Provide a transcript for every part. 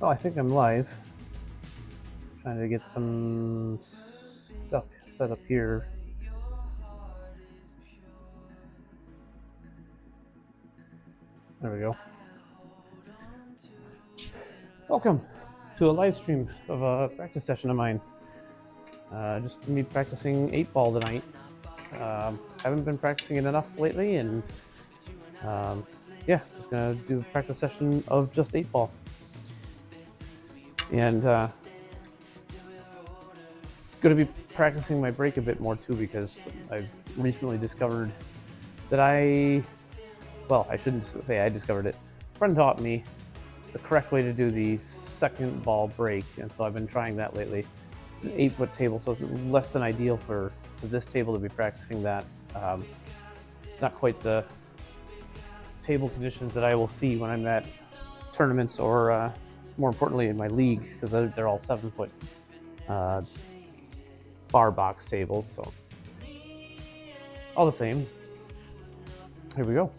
Oh, I think I'm live. Trying to get some stuff set up here. There we go. Welcome to a live stream of a practice session of mine. Just me practicing 8-ball tonight. Haven't been practicing it enough lately, and yeah, just gonna do a practice session of just 8-ball. And gonna be practicing my break a bit more too, because I've recently discovered that I shouldn't say I discovered it. A friend taught me the correct way to do the second ball break, and so I've been trying that lately. It's an 8-foot table, so it's less than ideal for this table to be practicing that. It's not quite the table conditions that I will see when I'm at tournaments or, more importantly, in my league, because they're all 7-foot bar box tables. So all the same, here we go.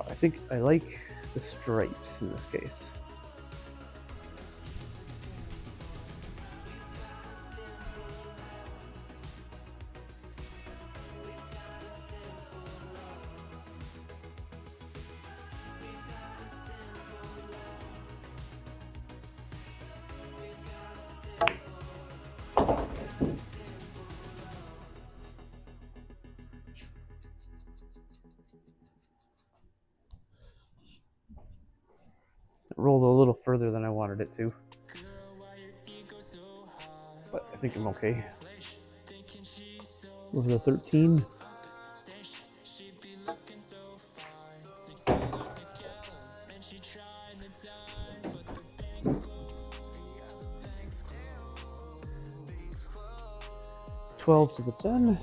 I think I like the stripes in this case. It rolled a little further than I wanted it to, but I think I'm okay. Over the 13. $12 to the 10.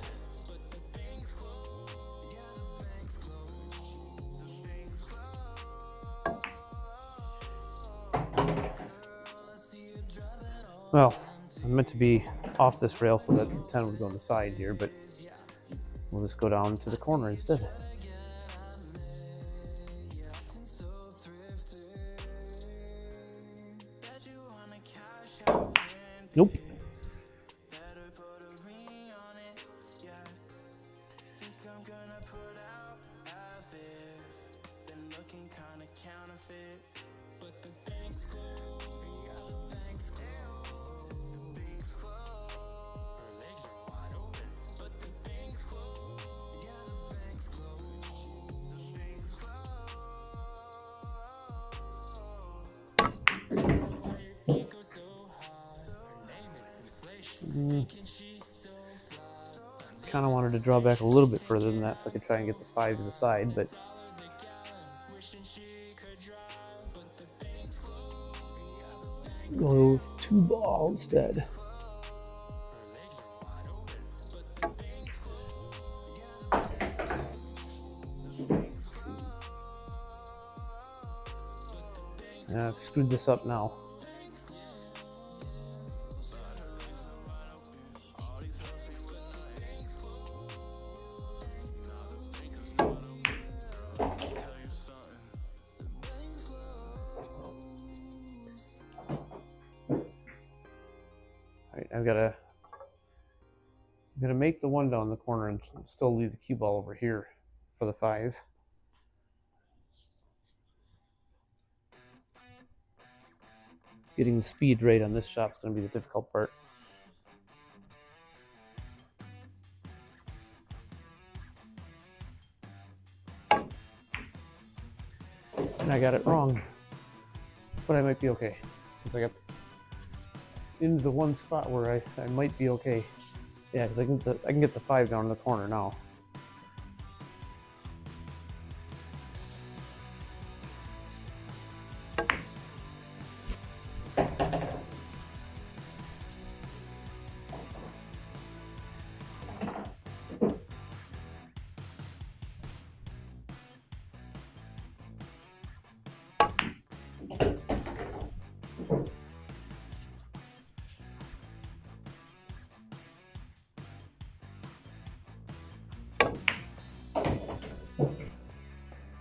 Well, I'm meant to be off this rail so that the 10 would go on the side here, but we'll just go down to the corner instead. Nope. Kind of wanted to draw back a little bit further than that so I could try and get the 5 to the side, but go 2-ball instead. I've screwed this up now. Alright, I'm gonna make the 1 down the corner and still leave the cue ball over here for the 5. Getting the speed right on this shot is going to be the difficult part. And I got it wrong, but I might be okay, because I got into the one spot where I might be okay. Yeah, because I can get the 5 down in the corner now.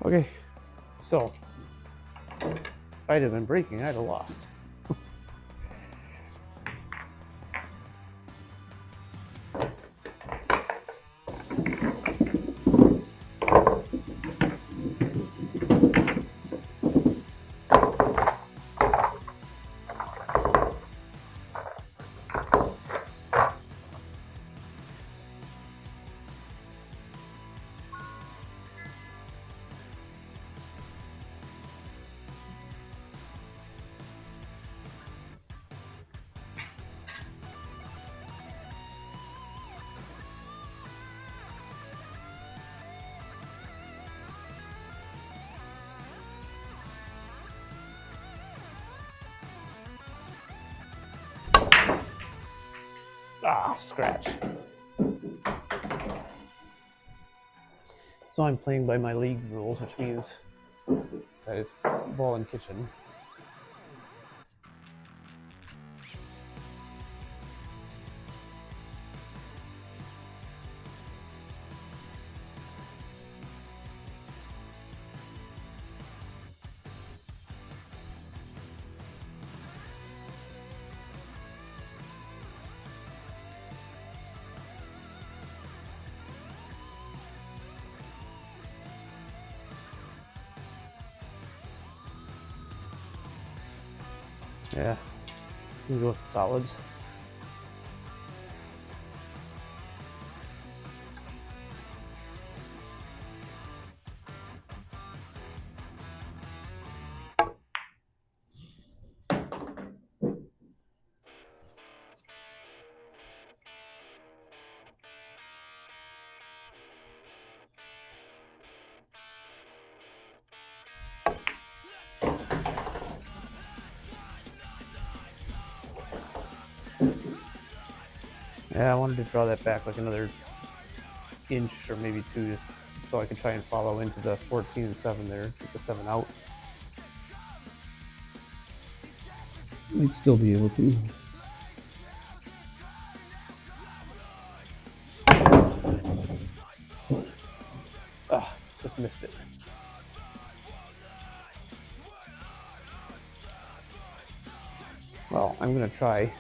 Okay, so if I'd have been braking, I'd have lost. Ah, scratch. So I'm playing by my league rules, which means that it's ball and kitchen. Yeah, you can go with the solids. Yeah, I wanted to draw that back like another inch or maybe two, just so I could try and follow into the 14 and 7 there, get the 7 out. Might still be able to. Ah, just missed it. Well, I'm gonna try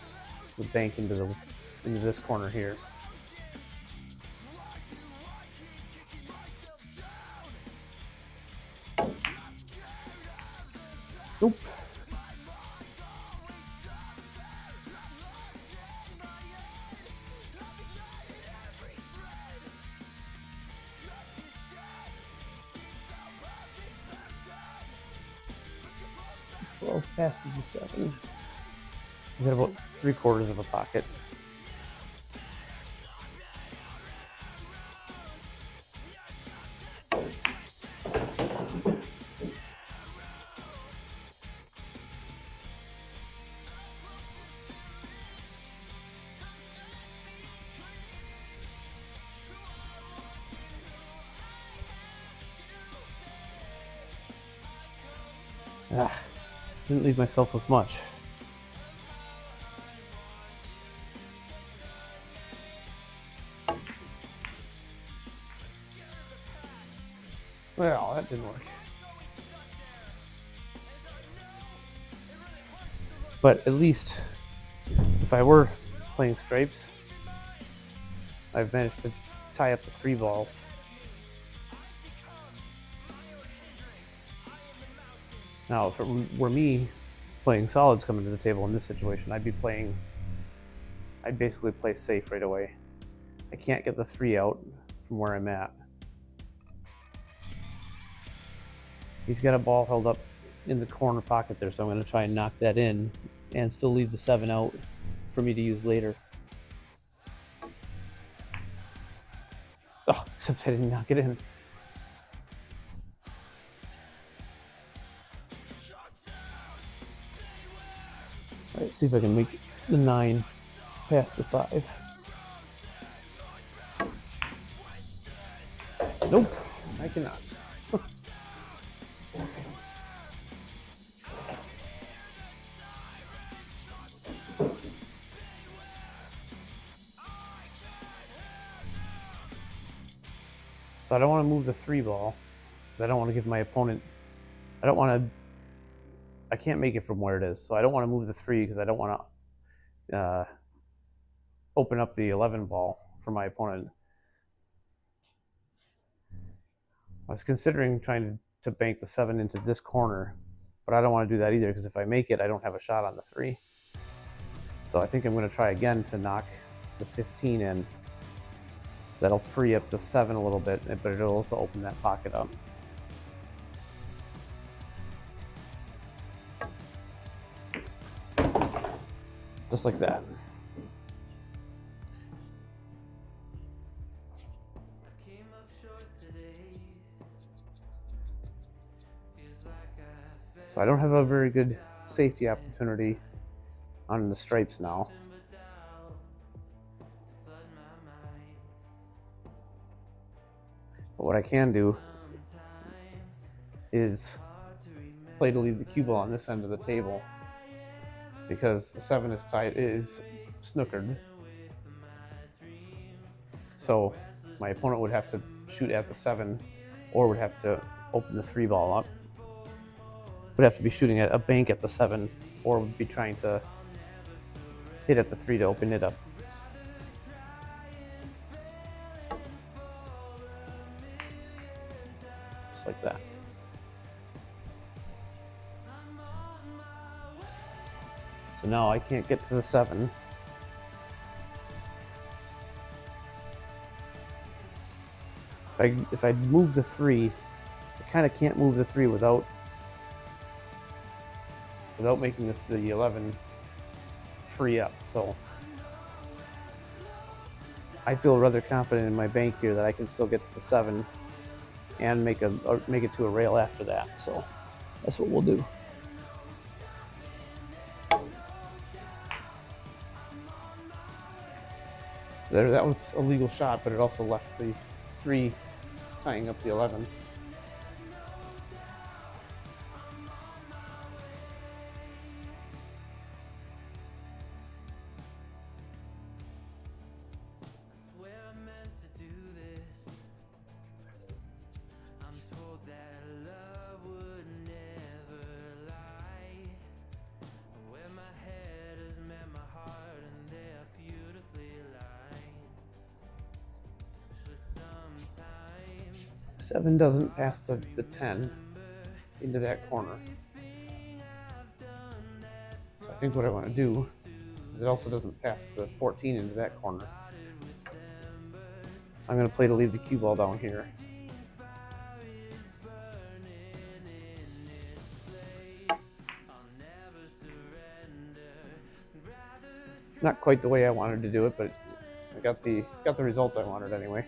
to bank into this corner here. Nope. Well, passes the 7. I've got about 3/4 of a pocket. Ah, didn't leave myself with much. Well, that didn't work. But at least, if I were playing stripes, I've managed to tie up the 3 ball. Now, if it were me playing solids coming to the table in this situation, I'd basically play safe right away. I can't get the 3 out from where I'm at. He's got a ball held up in the corner pocket there, so I'm going to try and knock that in and still leave the 7 out for me to use later. Oh, except I didn't knock it in. All right, see if I can make the 9 past the 5. Nope, I cannot. So I don't want to move the 3 ball, because I don't want to give my opponent, I can't make it from where it is, so I don't want to move the 3 because I don't want to open up the 11 ball for my opponent. I was considering trying to bank the 7 into this corner, but I don't want to do that either, because if I make it, I don't have a shot on the 3. So I think I'm going to try again to knock the 15 in. That'll free up the 7 a little bit, but it'll also open that pocket up. Just like that. So I don't have a very good safety opportunity on the stripes now. But what I can do is play to leave the cue ball on this end of the table, because the 7 is snookered. So my opponent would have to shoot at the 7, or would have to open the 3 ball up. Would have to be shooting at a bank at the 7, or would be trying to hit at the 3 to open it up. Just like that. So now I can't get to the 7. If I move the 3, I kind of can't move the 3 without making the 11 free up. So I feel rather confident in my bank here that I can still get to the 7 and make it to a rail after that. So that's what we'll do. There, that was a legal shot, but it also left the 3 tying up the 11. Seven doesn't pass the 10 into that corner. So I think what I want to do is it also doesn't pass the 14 into that corner. So I'm going to play to leave the cue ball down here. Not quite the way I wanted to do it, but I got the result I wanted anyway.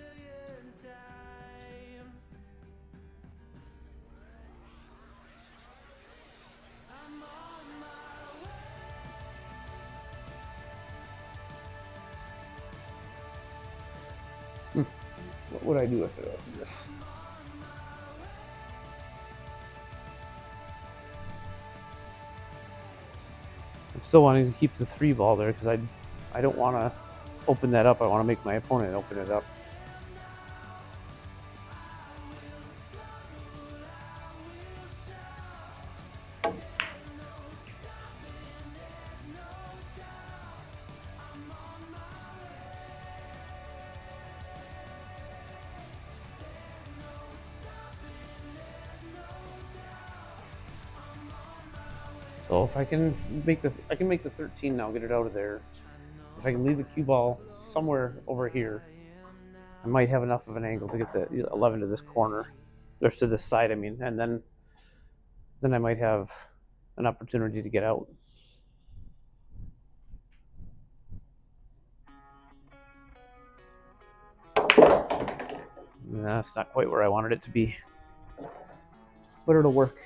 What would I do if it wasn't this? I'm still wanting to keep the 3 ball there because I don't want to open that up. I want to make my opponent open it up. So if I can make the 13 now, get it out of there. If I can leave the cue ball somewhere over here, I might have enough of an angle to get the 11 to this corner, or to this side, I mean, and then I might have an opportunity to get out. That's not quite where I wanted it to be, but it'll work.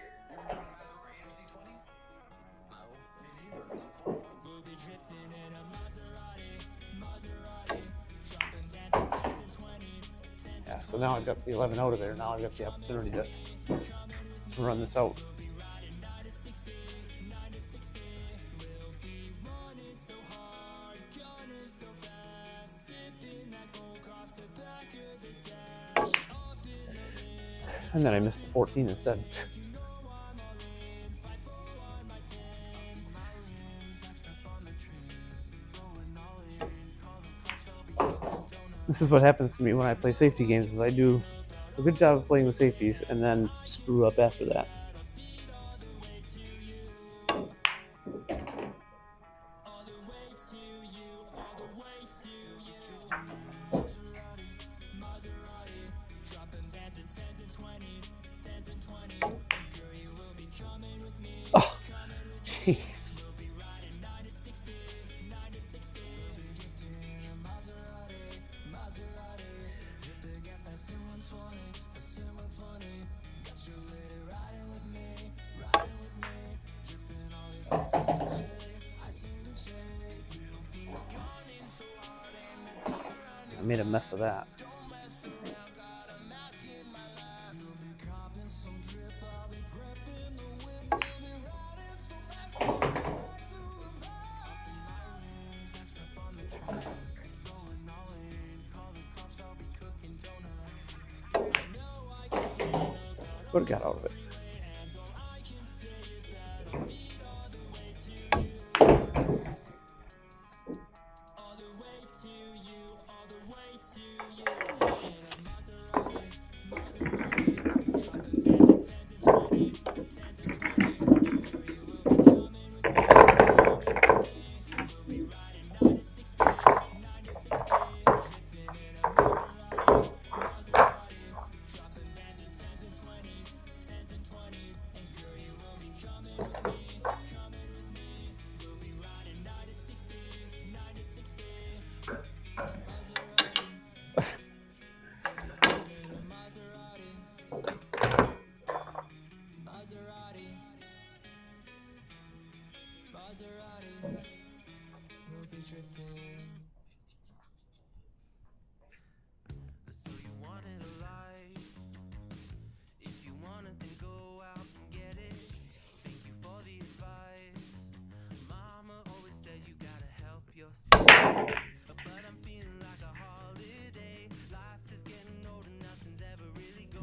Yeah, so now I've got the 11 out of there. Now I've got the opportunity to run this out. And then I missed the 14 instead. This is what happens to me when I play safety games, is I do a good job of playing the safeties and then screw up after that. Oh, jeez. I made a mess of that. Would have got out of it.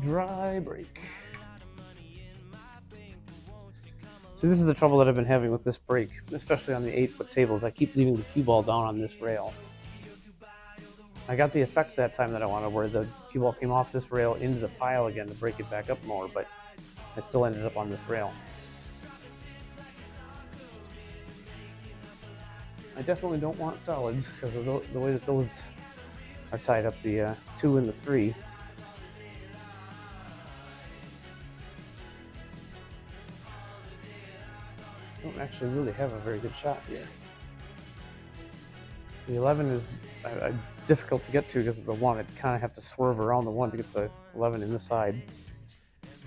Dry break. So this is the trouble that I've been having with this break, especially on the 8-foot tables. I keep leaving the cue ball down on this rail. I got the effect that time that I wanted, where the cue ball came off this rail into the pile again to break it back up more, but I still ended up on this rail. I definitely don't want solids because of the way that those are tied up, the 2 and the 3. Don't actually really have a very good shot here. The 11 is difficult to get to because of the 1. I kind of have to swerve around the 1 to get the 11 in this side.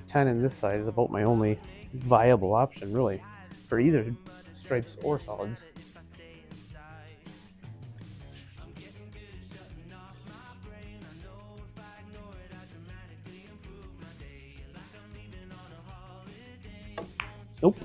10 in this side is about my only viable option, really, for either stripes or solids. Nope.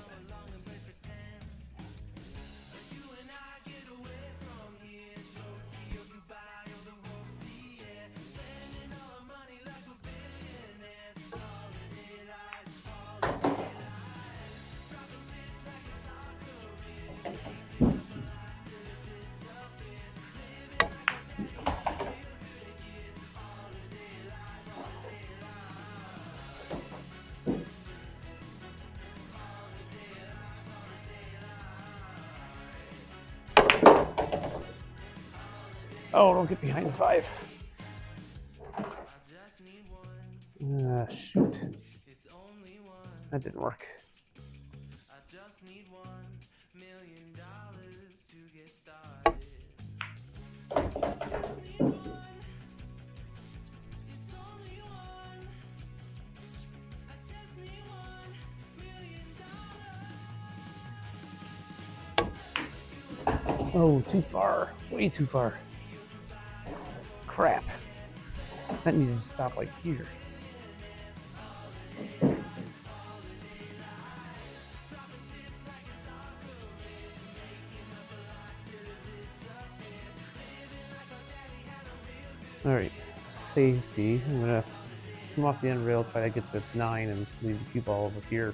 Oh, don't get behind the 5. Shoot. That didn't work. Oh, too far. Way too far. Crap. That needed to stop like here. All right, safety. I'm gonna come off the end rail, try to get the 9 and leave the cue ball over here.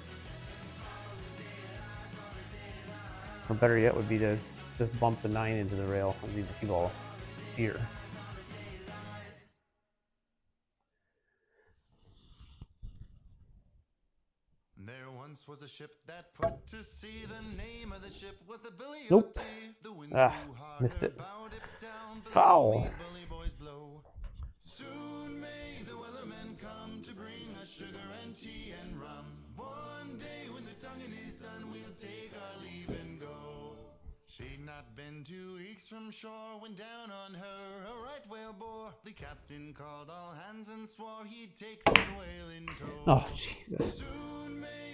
Or better yet would be to just bump the 9 into the rail and leave the cue ball here. There once was a ship that put to sea. The name of the ship was the Billy Nope. The wind Missed it. down, Foul. Billy boys blow. Soon may the Wellerman come to bring us sugar and tea and rum. One day when the tonguing is done, we'll take our leave and go. She'd not been 2 weeks from shore when down on her a right whale bore. The captain called all hands and swore he'd take that whale in tow. Oh, Jesus.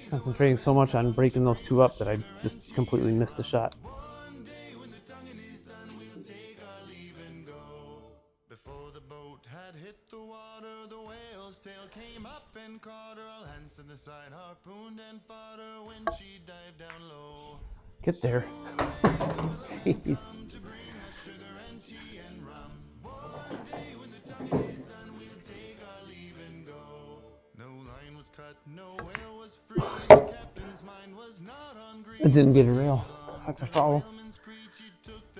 Concentrating so much on breaking those 2 up that I just completely missed the shot. One day when the tonguing is done, we'll take our leave and go. Before the boat had hit the water, the whale's tail came up and caught her. All hands to the side harpooned and fought her when she dived down low. Get there. Jeez. To bring us sugar and tea and rum. One day when the tonguing is done, we'll take our leave and go. No line was cut, no whale was free. The captain's mind was not on greed. I didn't get a rail. That's a foul.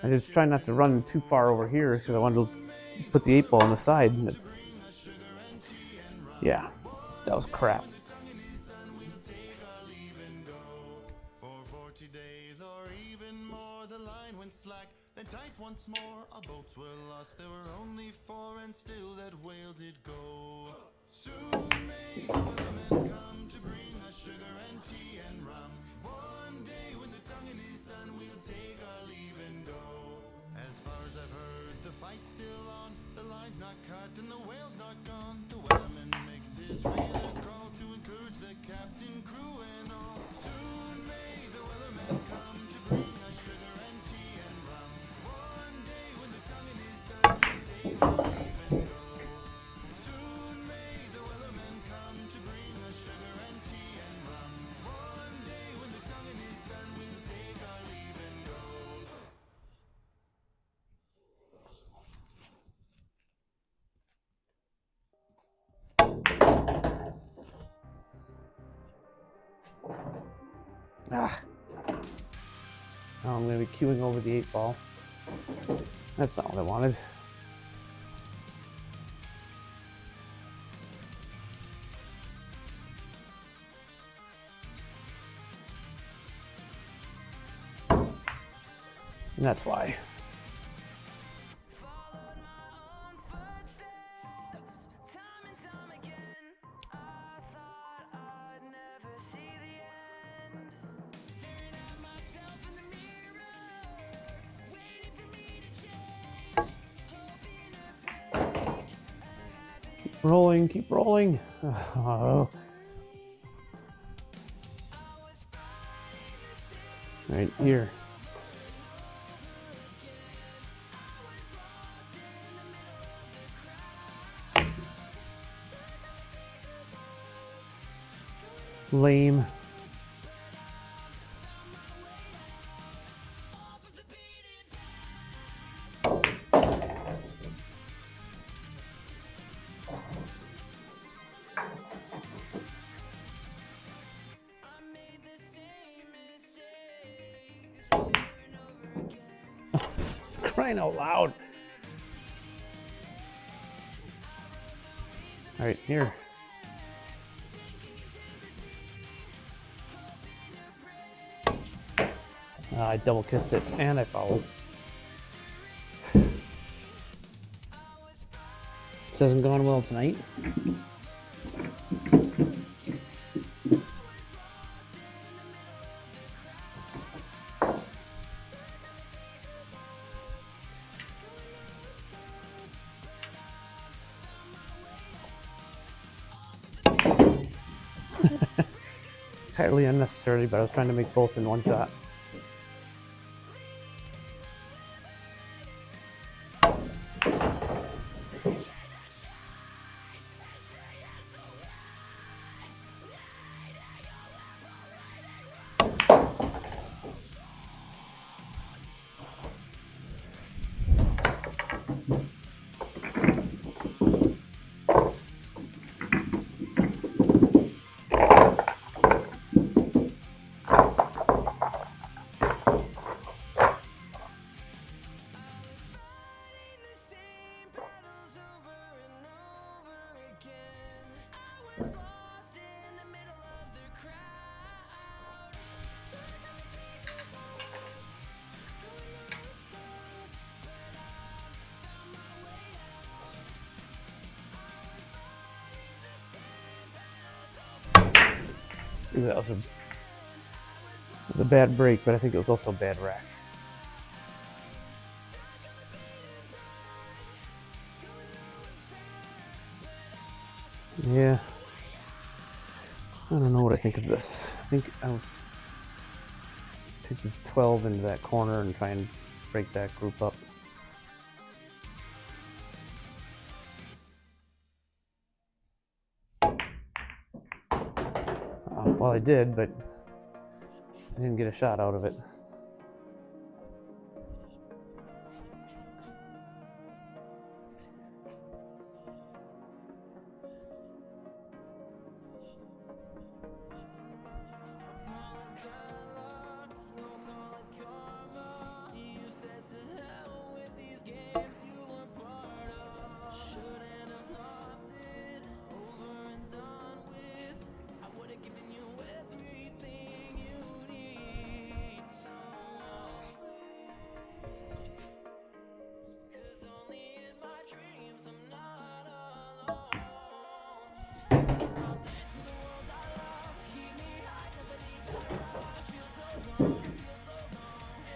I just try not to run too far over here because I wanted to put the 8 ball on the side. But yeah, that was crap. For 40 days or even more, the line went slack, then tight once more. Our boats were lost, there were only 4, and still that whale did go. Soon may the Wellerman come to bring us sugar and tea and rum. One day when the tonguing is done, we'll take our leave and go. As far as I've heard, the fight's still on. The line's not cut and the whale's not gone. The Wellerman makes his regular call to encourage the captain, crew, and all. Soon may the Wellerman come to bring us sugar and tea and rum. One day when the tonguing is done, we'll take our leave and go. Soon may the Wellerman come to bring us sugar and tea and rum. One day when the tonguing is done, we'll take our leave and go. Ah. Now I'm going to be queuing over the 8 ball. That's not what I wanted. And that's why. Rolling, keep rolling. Oh. Right here. Lame. Crying out loud. All right, here. I double kissed it and I fouled. This hasn't gone well tonight. Entirely unnecessarily, but I was trying to make both in one shot. Maybe that was a bad break, but I think it was also a bad rack. Yeah. I don't know what I think of this. I think I'll take the 12 into that corner and try and break that group up. Well, I did, but I didn't get a shot out of it.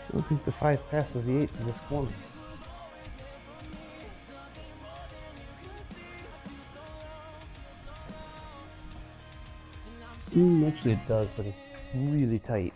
I don't think the 5 passes the 8 to this corner. Actually it does, but it's really tight.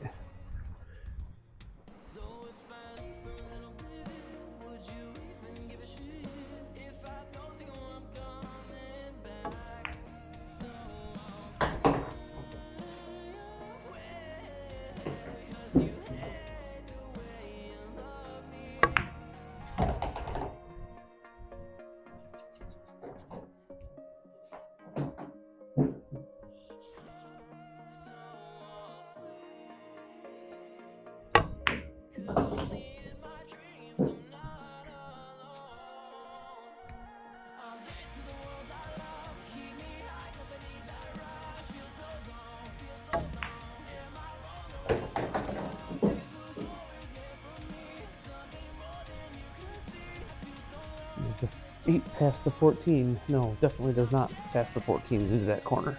Is the 8 past the 14? No, definitely does not pass the 14 into that corner.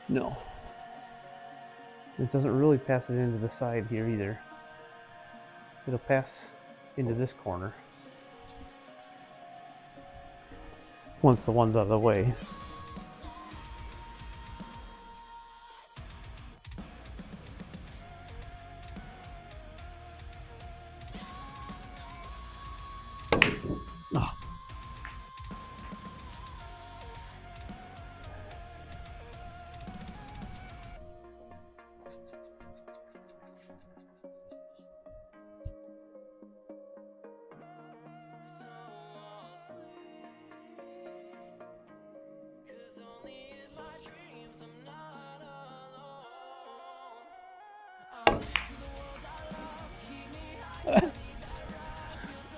No. It doesn't really pass it into the side here either. It'll pass into this corner once the one's out of the way. Oh.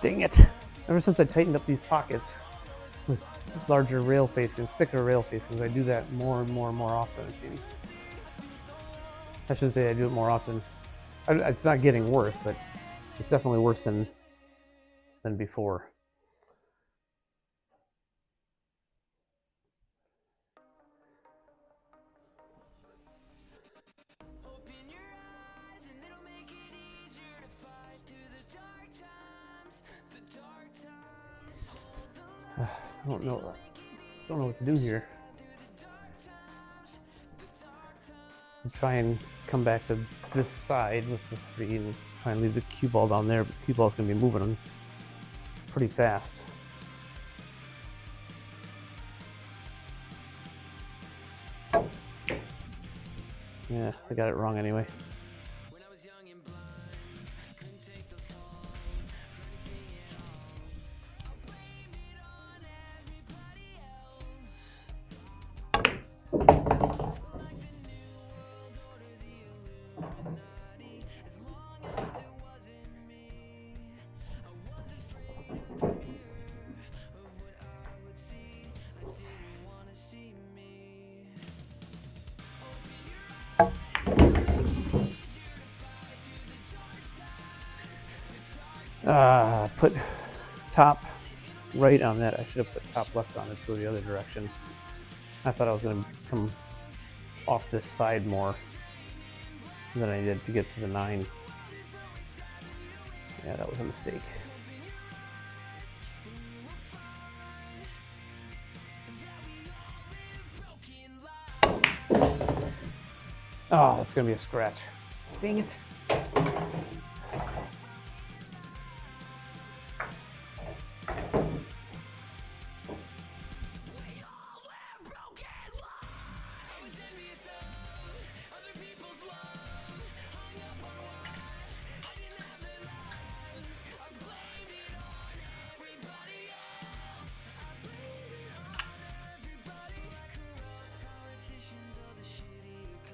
Dang it. Ever since I tightened up these pockets with larger rail facings, thicker rail facings, I do that more and more and more often, it seems. I shouldn't say I do it more often. It's not getting worse, but it's definitely worse than before. I don't know what to do here. I'll try and come back to this side with the 3 and try and leave the cue ball down there, but the cue ball's going to be moving them pretty fast. Yeah, I got it wrong anyway. Put top right on that. I should have put top left on it to go the other direction. I thought I was going to come off this side more than I did to get to the 9. Yeah, that was a mistake. Oh, that's gonna be a scratch. Dang it.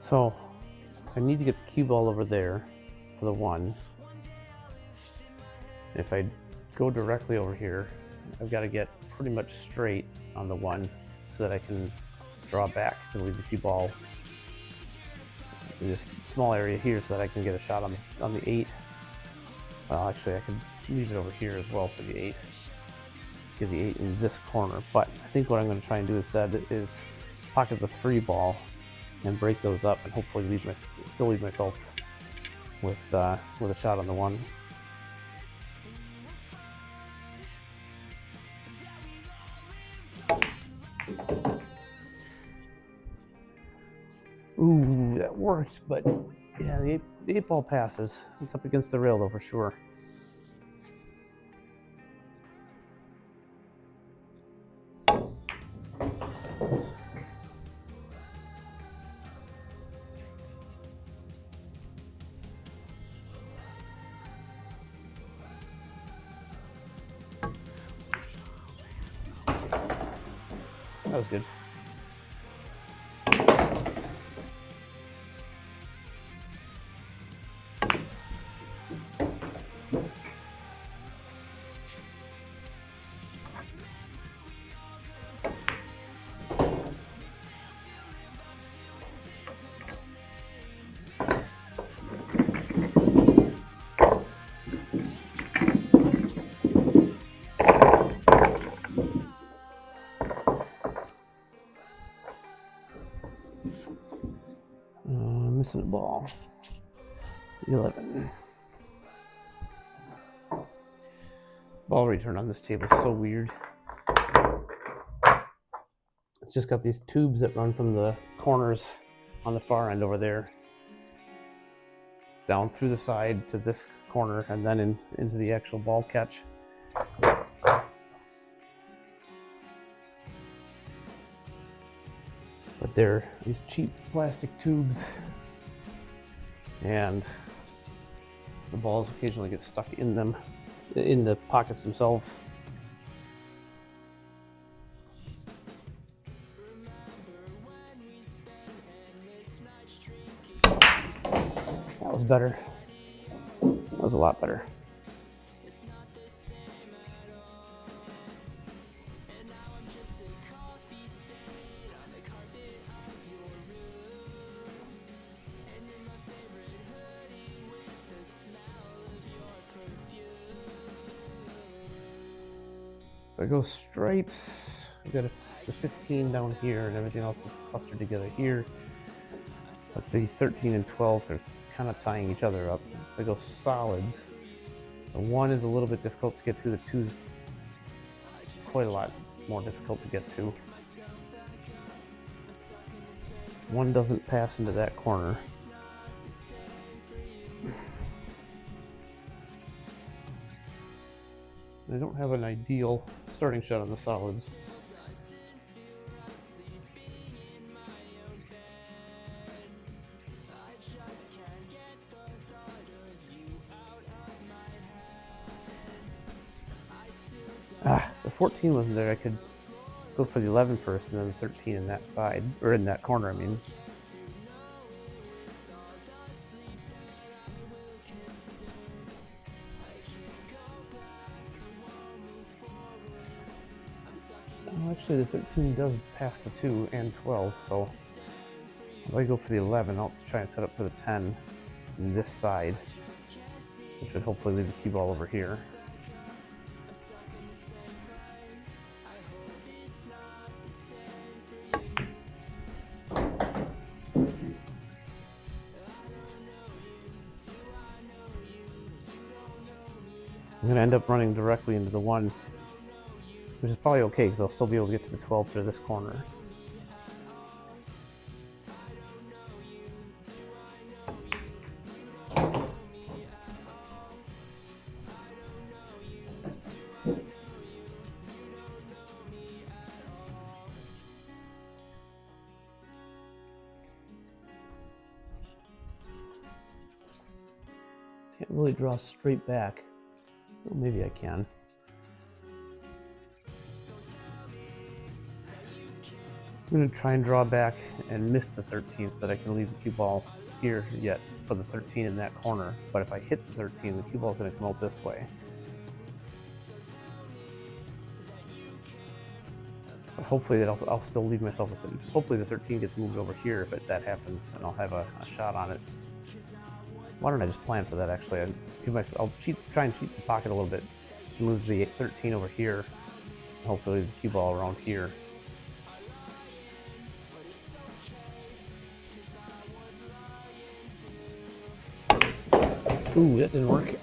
So I need to get the cue ball over there for the 1. If I go directly over here, I've got to get pretty much straight on the 1 so that I can draw back to leave the cue ball in this small area here so that I can get a shot on the 8. Well, actually, I could leave it over here as well for the 8. Get the 8 in this corner, but I think what I'm going to try and do instead is pocket the 3 ball and break those up, and hopefully still leave myself with a shot on the 1. Ooh, that worked, but yeah, the 8 ball passes. It's up against the rail though for sure. That was good. Missing a ball. 11. Ball return on this table is so weird. It's just got these tubes that run from the corners on the far end over there down through the side to this corner and then into the actual ball catch. But they're these cheap plastic tubes, and the balls occasionally get stuck in them, in the pockets themselves. That was better. That was a lot better. If I go stripes, I've got the 15 down here and everything else is clustered together here. But the 13 and 12 are kind of tying each other up. If I go solids, the 1 is a little bit difficult to get to, the 2 is quite a lot more difficult to get to. 1 doesn't pass into that corner. I don't have an ideal starting shot on the solids. The 14 wasn't there. I could go for the 11 first and then the 13 in that side, or in that corner, I mean. Well, actually the 13 does pass the 2 and 12, so if I go for the 11, I'll try and set up for the 10 in this side, which would hopefully leave the cue ball over here. I'm going to end up running directly into the 1, which is probably okay because I'll still be able to get to the 12 through this corner. Can't really draw straight back. Well, maybe I can. I'm going to try and draw back and miss the 13 so that I can leave the cue ball here yet for the 13 in that corner. But if I hit the 13, the cue ball is going to come out this way. But hopefully I'll still leave myself with it. Hopefully the 13 gets moved over here if that happens, and I'll have a shot on it. Why don't I just plan for that actually? I'll try and cheat the pocket a little bit. Move the 13 over here. Hopefully the cue ball around here. Ooh, that didn't work.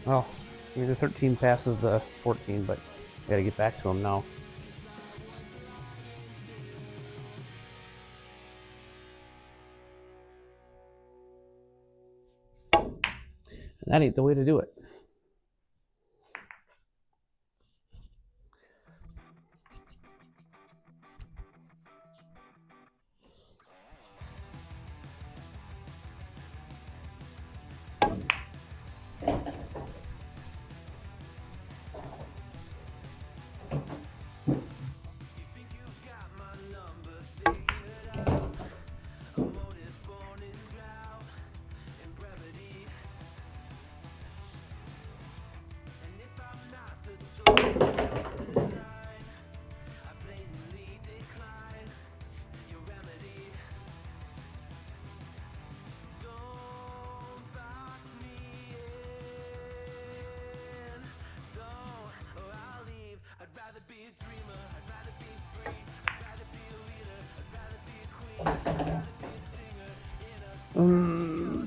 Well, I mean, the 13 passes the 14, but I gotta get back to him now. And that ain't the way to do it.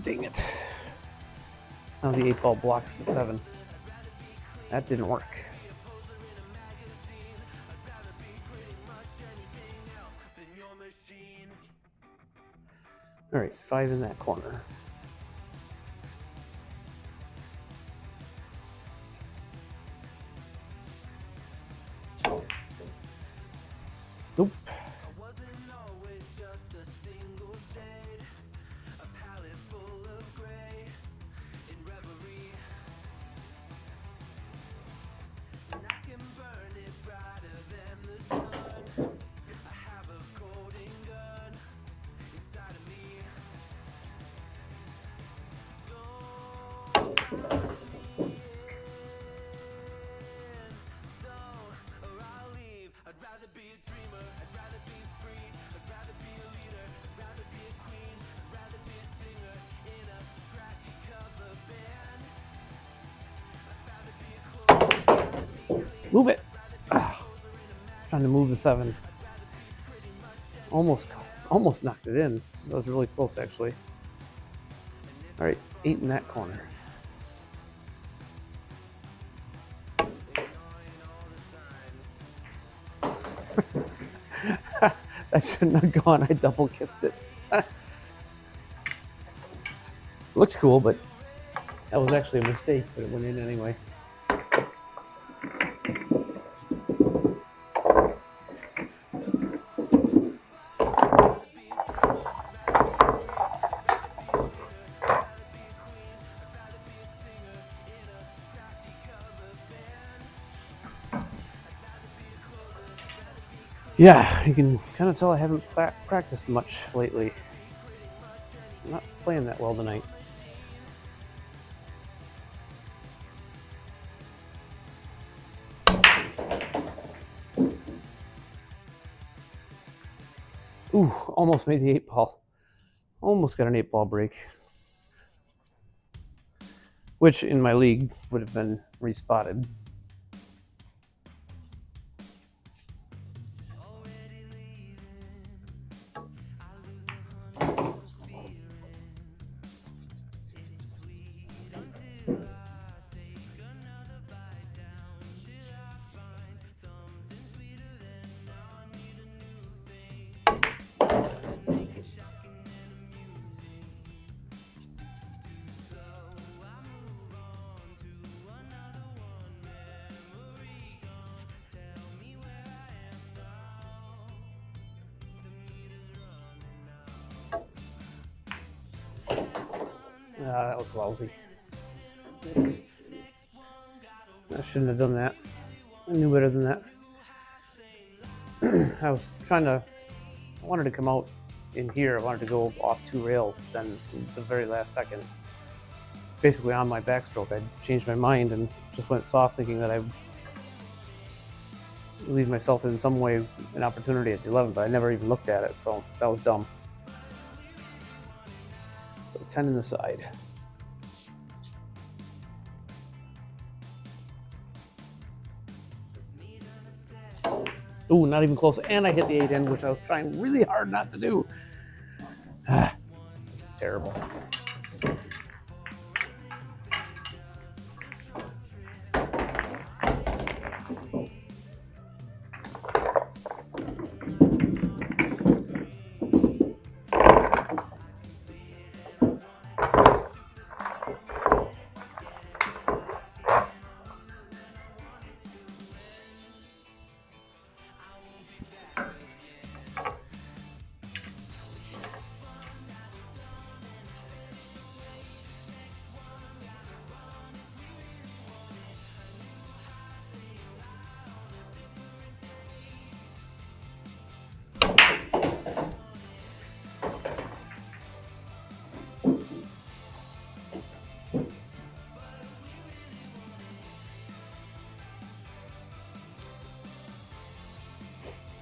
Dang it. Now the 8 ball blocks the 7. That didn't work. All right, 5 in that corner. Nope. Move it. Just trying to move the 7. Almost knocked it in. That was really close, actually. All right, 8 in that corner. That shouldn't have gone. I double kissed it. Looked cool, but that was actually a mistake, but it went in anyway. Yeah, you can kind of tell I haven't practiced much lately. I'm not playing that well tonight. Ooh, almost made the 8 ball. Almost got an 8 ball break. Which in my league would have been respotted. That was lousy. I shouldn't have done that. I knew better than that. I was I wanted to come out in here. I wanted to go off 2 rails, but then the very last second, basically on my backstroke, I changed my mind and just went soft, thinking that I would leave myself in some way an opportunity at the 11, but I never even looked at it, so that was dumb. So 10 in the side. Ooh, not even close. And I hit the 8 in, which I was trying really hard not to do. Terrible.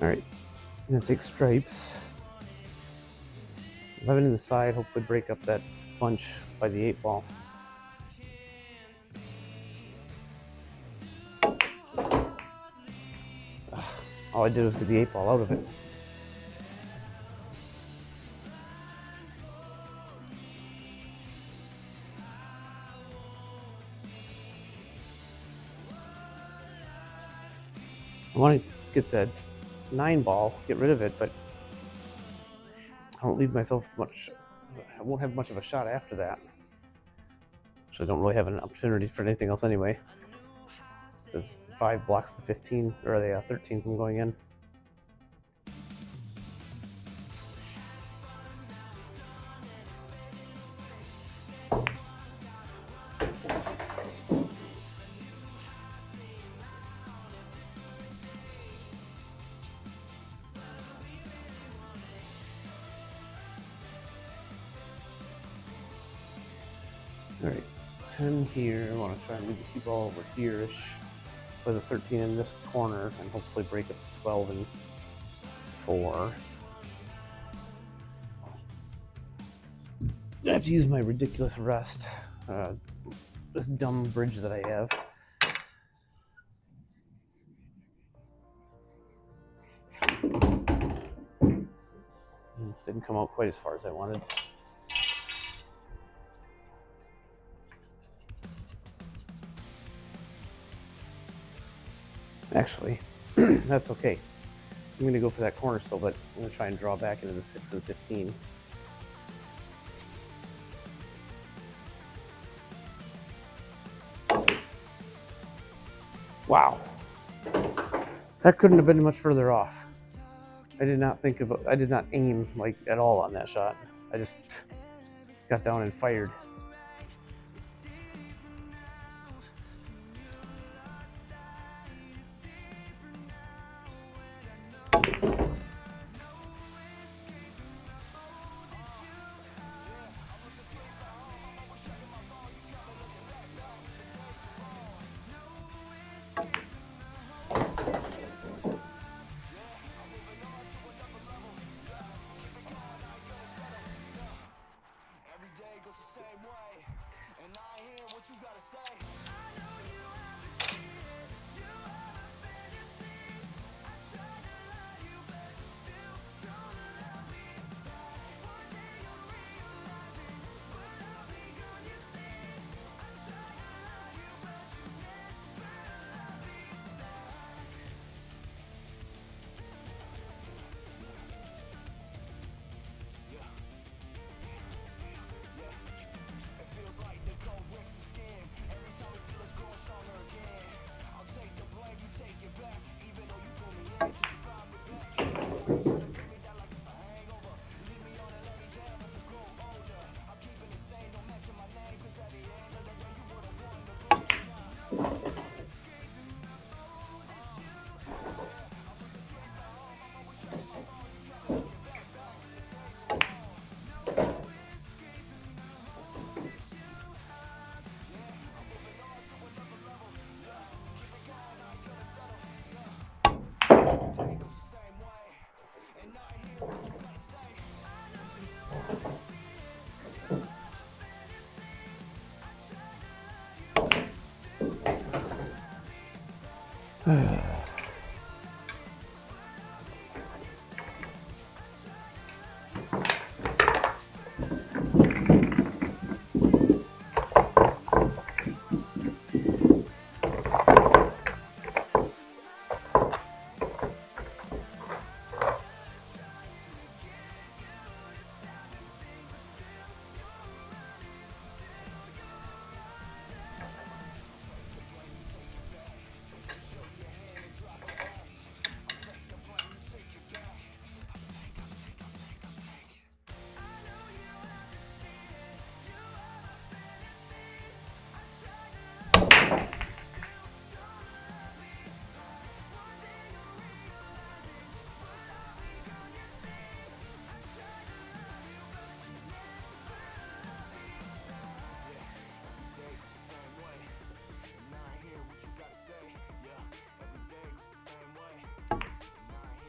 All right, I'm gonna take stripes. 11 in the side, hopefully break up that bunch by the 8 ball. All I did was get the 8 ball out of it. I want to get that 9 ball, get rid of it, but I don't leave myself much. I won't have much of a shot after that. So I don't really have an opportunity for anything else anyway. Because 5 blocks the 15 or the 13 from going in. All right, 10 here. I want to try and leave the cue ball over here-ish. Play the 13 in this corner and hopefully break up 12 and 4. I have to use my ridiculous rest. This dumb bridge that I have. Didn't come out quite as far as I wanted. Actually, that's okay. I'm going to go for that corner still, but I'm going to try and draw back into the 6 and 15. Wow. That couldn't have been much further off. I did not aim like at all on that shot. I just got down and fired.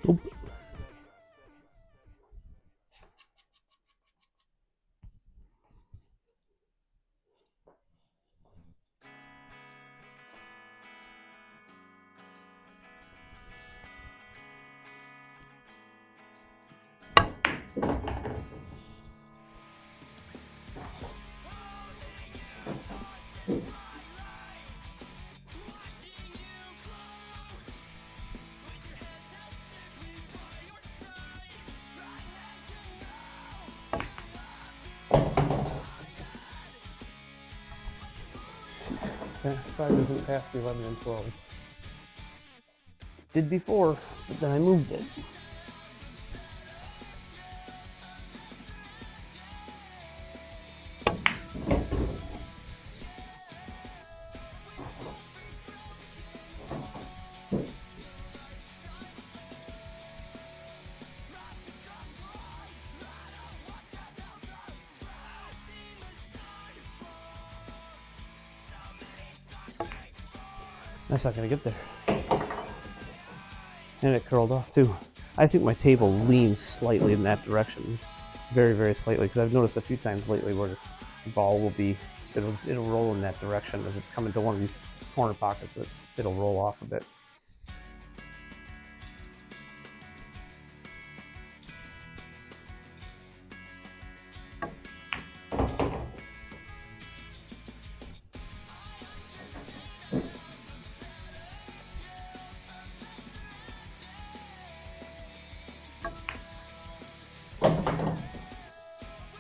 Oop. Okay, 5 isn't past the 11 and 12. Did before, but then I moved it. That's not gonna get there. And it curled off too. I think my table leans slightly in that direction. Very, very slightly, because I've noticed a few times lately where the ball will be, it'll roll in that direction as it's coming to one of these corner pockets. It'll roll off a bit.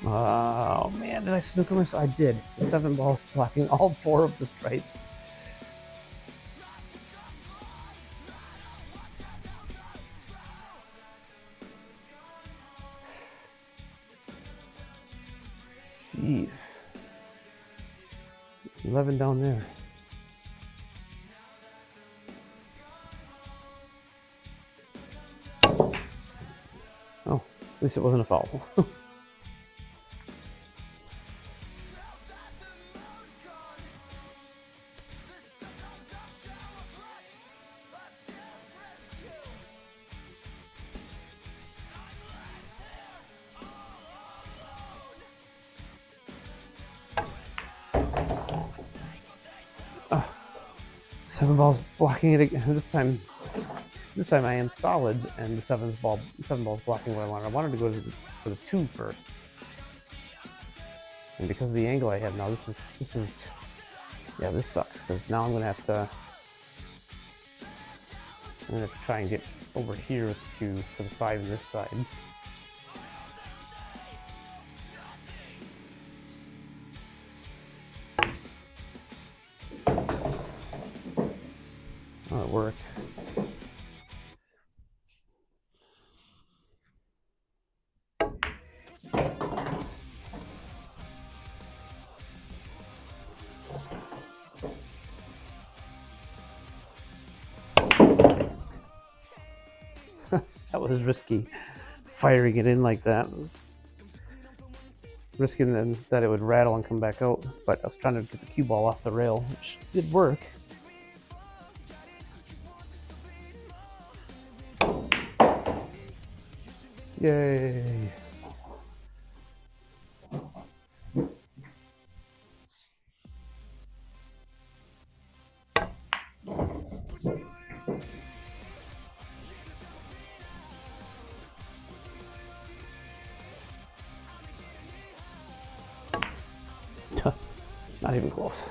Oh man, did I snooker myself? I did. The 7 balls blocking all 4 of the stripes. Jeez. 11 down there. Oh, at least it wasn't a foul. Oh, 7 balls blocking it again. This time I am solids, and the 7 balls blocking what I wanted. I wanted to go for the 2 first, and because of the angle I have now, this is yeah, this sucks because now I'm gonna have to try and get over here with the 2 for the 5 on this side. Oh, it worked. That was risky, firing it in like that. Risking that it would rattle and come back out, but I was trying to get the cue ball off the rail, which did work. Yay. Not even close.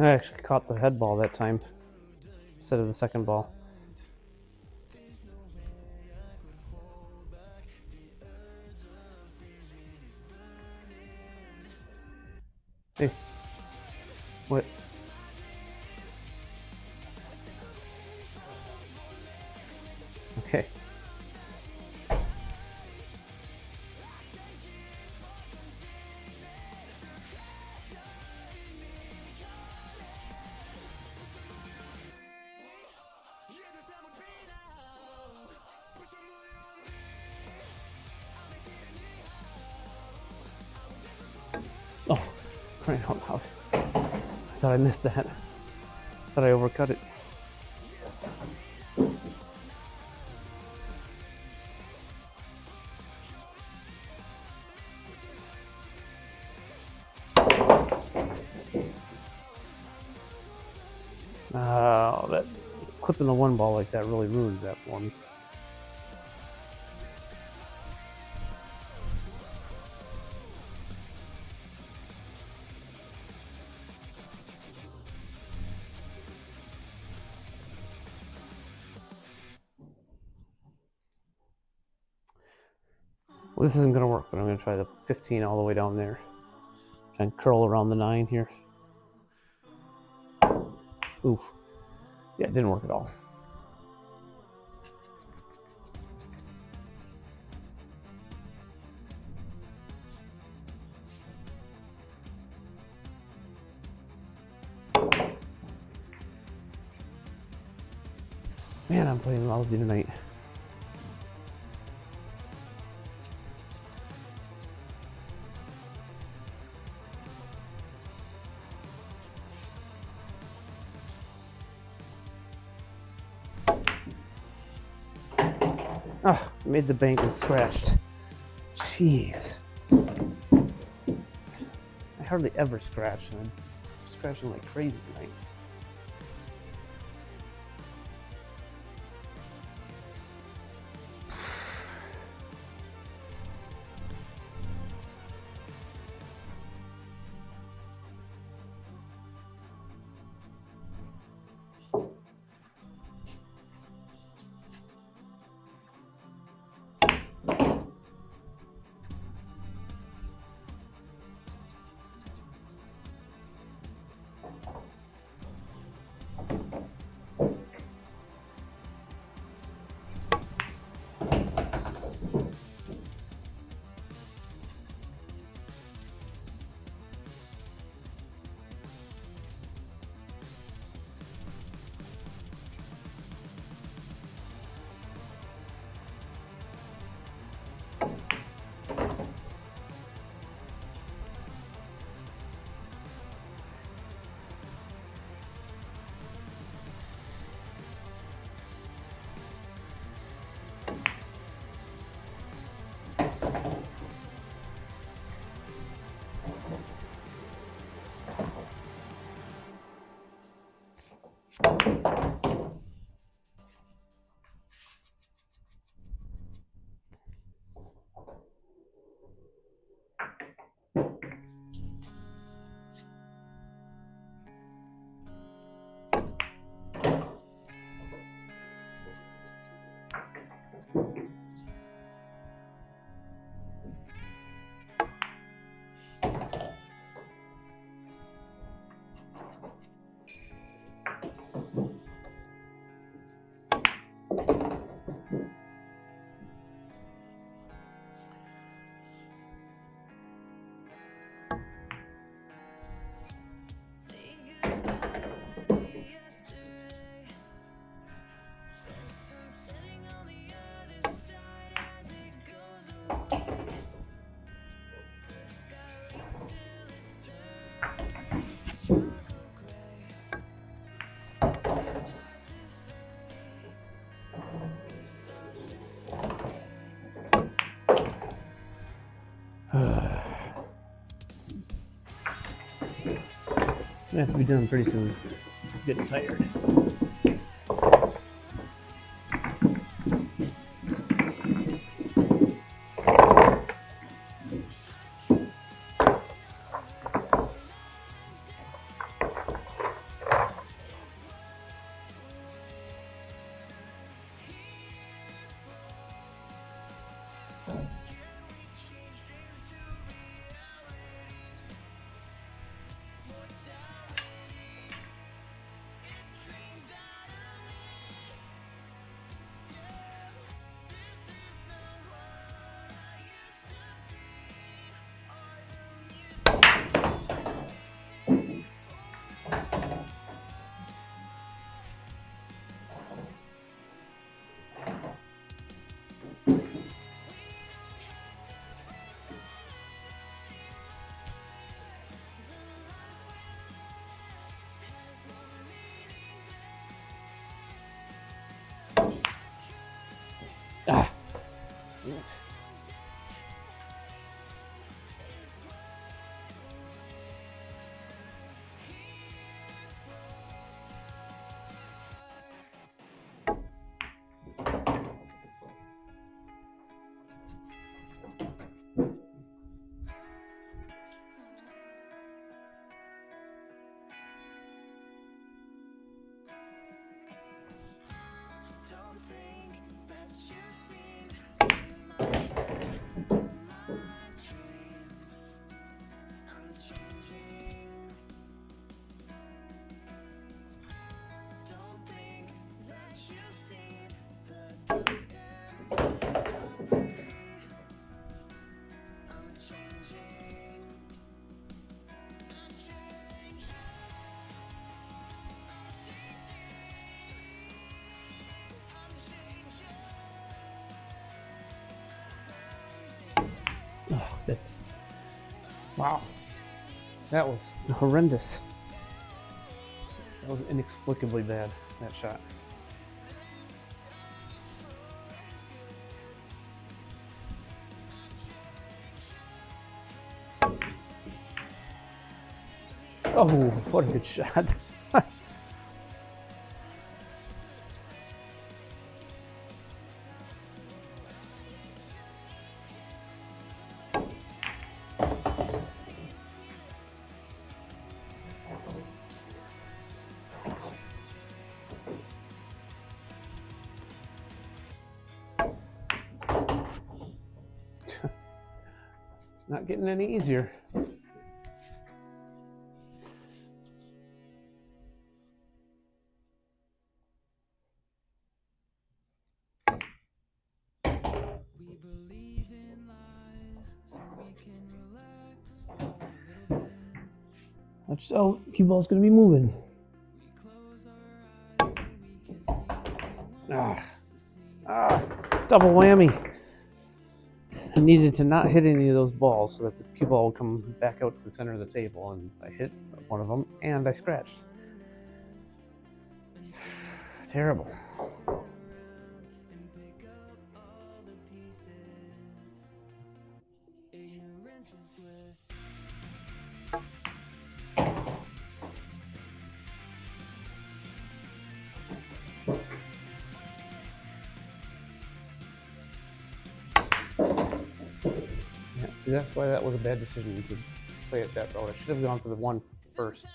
I actually caught the head ball that time instead of the second ball. Hey, what? Okay. Oh, crying out loud. I thought I missed that. I thought I overcut it. That clipping the one ball like that really ruined that for me. Well, this isn't going to work, but I'm going to try the 15 all the way down there. Try and curl around the 9 here. Oof. Yeah, it didn't work at all. Man, I'm playing lousy tonight. Ah, I made the bank and scratched. Jeez. I hardly ever scratch, and I'm scratching like crazy tonight. I have to be done pretty soon. I'm getting tired. Ah. Don't think that you've seen my dreams. I'm changing. Don't think that you've seen the distant me. I'm changing. I'm changing. I'm changing. Oh, that's wow. That was horrendous. That was inexplicably bad, that shot. Oh, what a good shot. Not getting any easier. We believe in lies, so we can relax for a little bit. Oh, cue ball's gonna be moving. We close our eyes so we can see what we want to see. Double whammy. I needed to not hit any of those balls so that the cue ball would come back out to the center of the table, and I hit one of them and I scratched. Terrible. And pick up all the pieces. Ignorance is bliss. Yeah, see, that's why that was a bad decision to play it that road. I should have gone for the one first.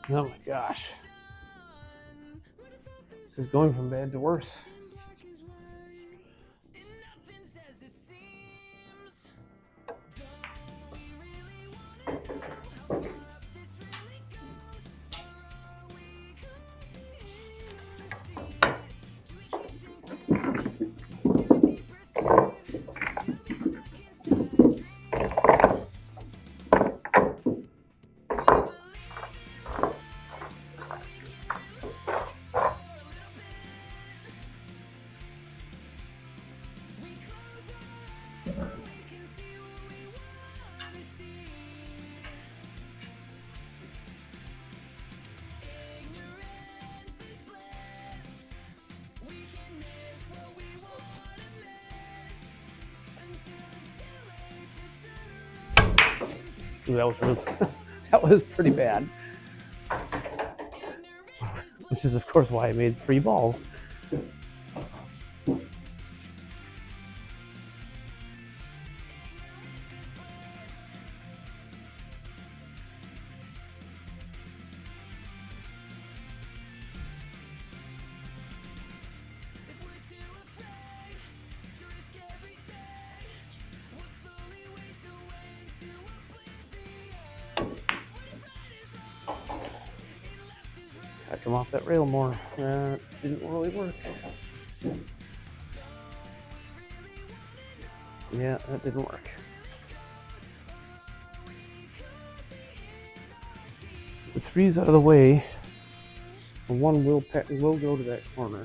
Oh my gosh. This is going from bad to worse. Ooh, that was really, that was pretty bad. Which is, of course, why I made 3 balls. I come off that rail more. That didn't really work. Yeah, that didn't work. The 3's out of the way. The 1 will go to that corner.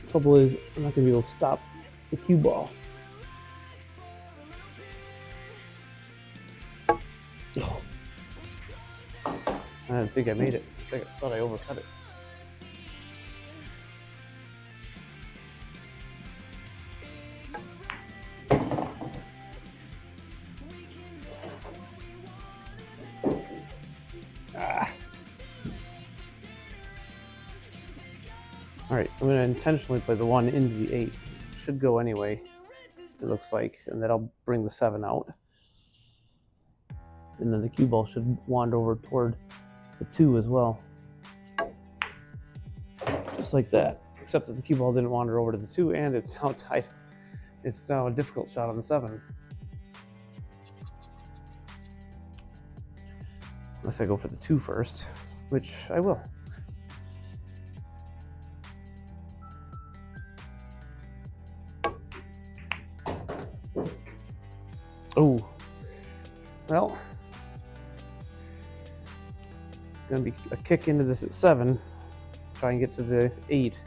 Trouble is, I'm not going to be able to stop the cue ball. Oh. I didn't think I made it. I thought I overcut it. Alright, I'm going to intentionally play the 1 into the 8. Should go anyway, it looks like, and that'll bring the 7 out. And then the cue ball should wander over toward the 2 as well. Just like that. Except that the cue ball didn't wander over to the 2, and it's now tight. It's now a difficult shot on the 7. Unless I go for the 2 first, which I will. Oh, well, it's going to be a kick into this at 7. Try and get to the 8.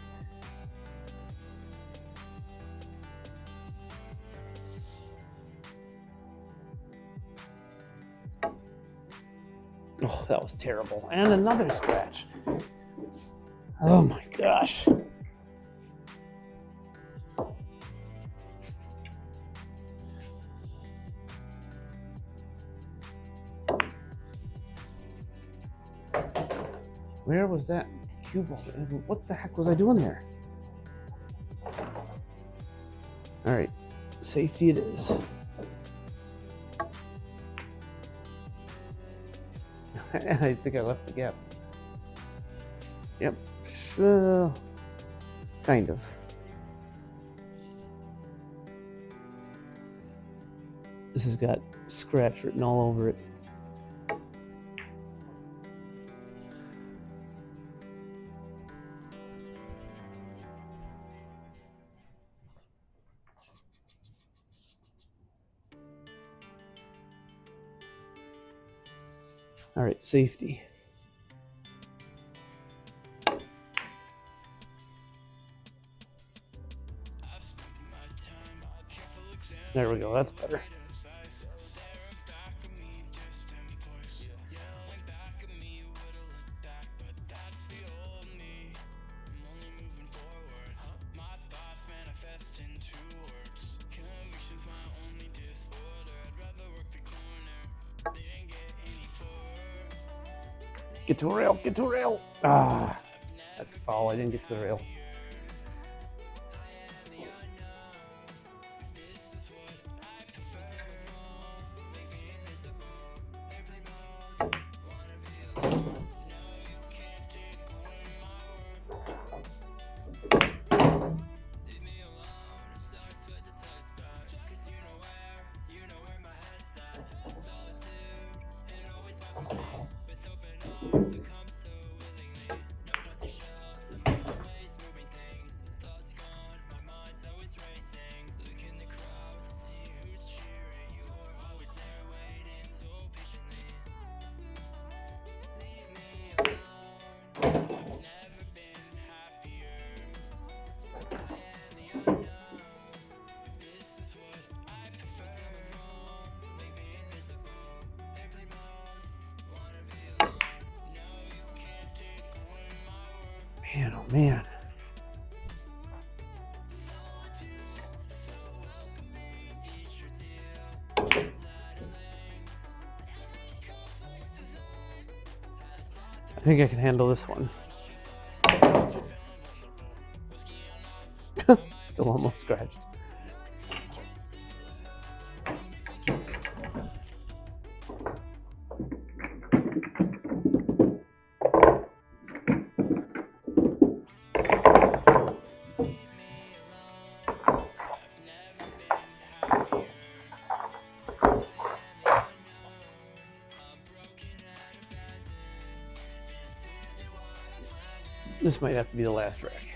Oh, that was terrible. And another scratch. Oh my gosh. Where was that cue ball? What the heck was I doing there? All right, safety it is. I think I left the gap. Yep, kind of. This has got scratch written all over it. All right, safety. There we go, that's better. Get to a rail, get to a rail. Ah, that's a foul. I didn't get to the rail. Man, oh man. think I can handle this one. Still almost scratched. This might have to be the last rack.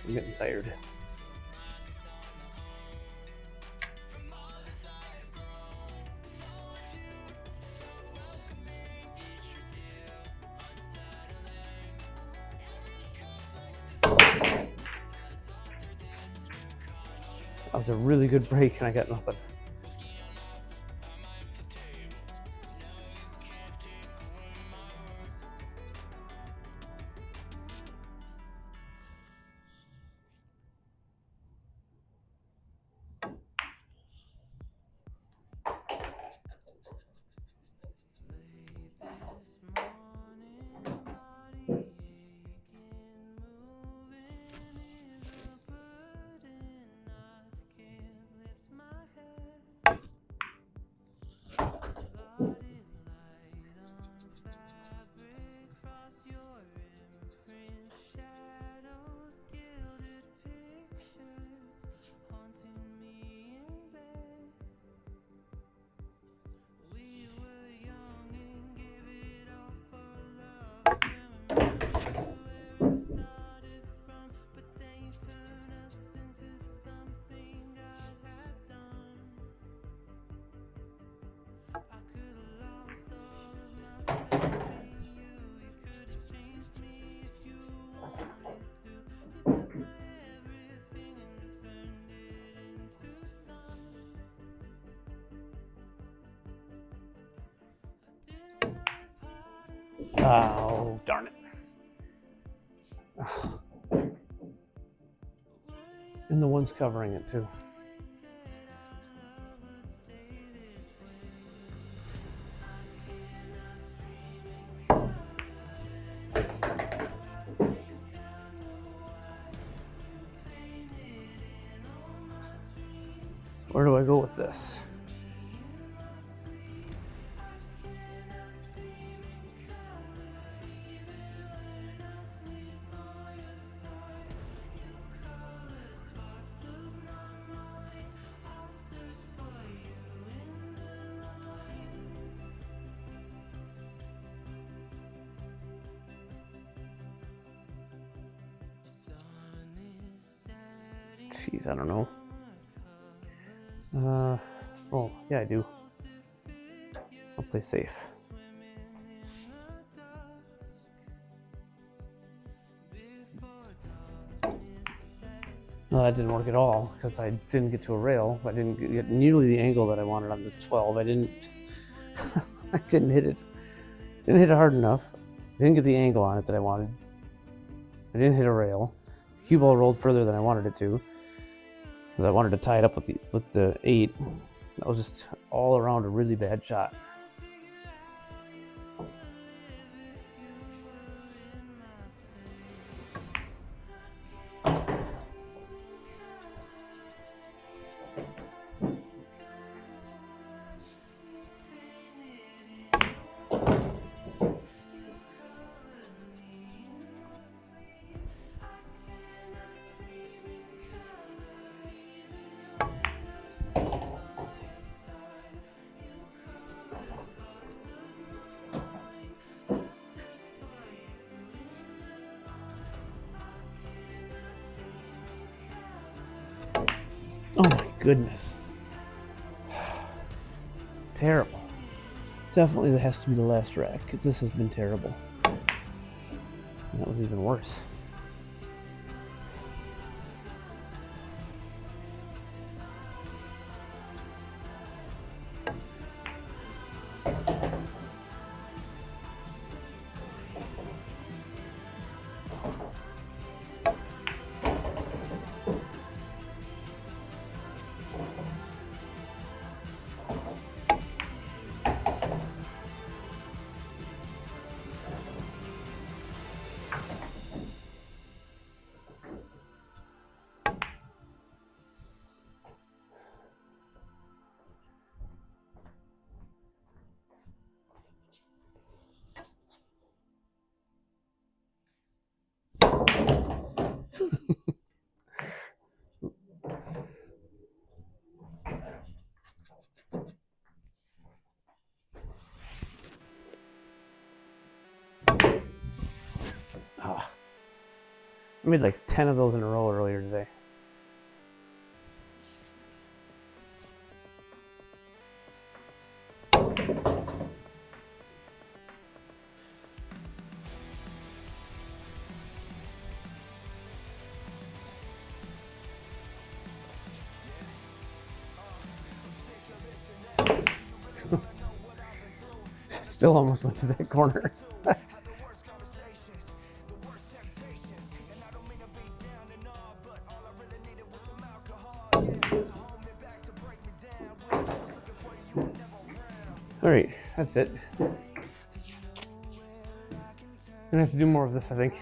I'm getting tired. That was a really good break and I got nothing. Oh, darn it. And the one's covering it too. So where do I go with this? Jeez, I don't know. Oh, yeah, I do. I'll play safe. No, that didn't work at all because I didn't get to a rail. I didn't get nearly the angle that I wanted on the 12. I didn't hit it. Didn't hit it hard enough. I didn't get the angle on it that I wanted. I didn't hit a rail. The cue ball rolled further than I wanted it to because I wanted to tie it up with the 8. That was just all around a really bad shot. Oh my goodness. Terrible. Definitely that has to be the last rack because this has been terrible. And that was even worse. I made like 10 of those in a row earlier today. Still almost went to that corner. All right, that's it. I'm gonna have to do more of this, I think.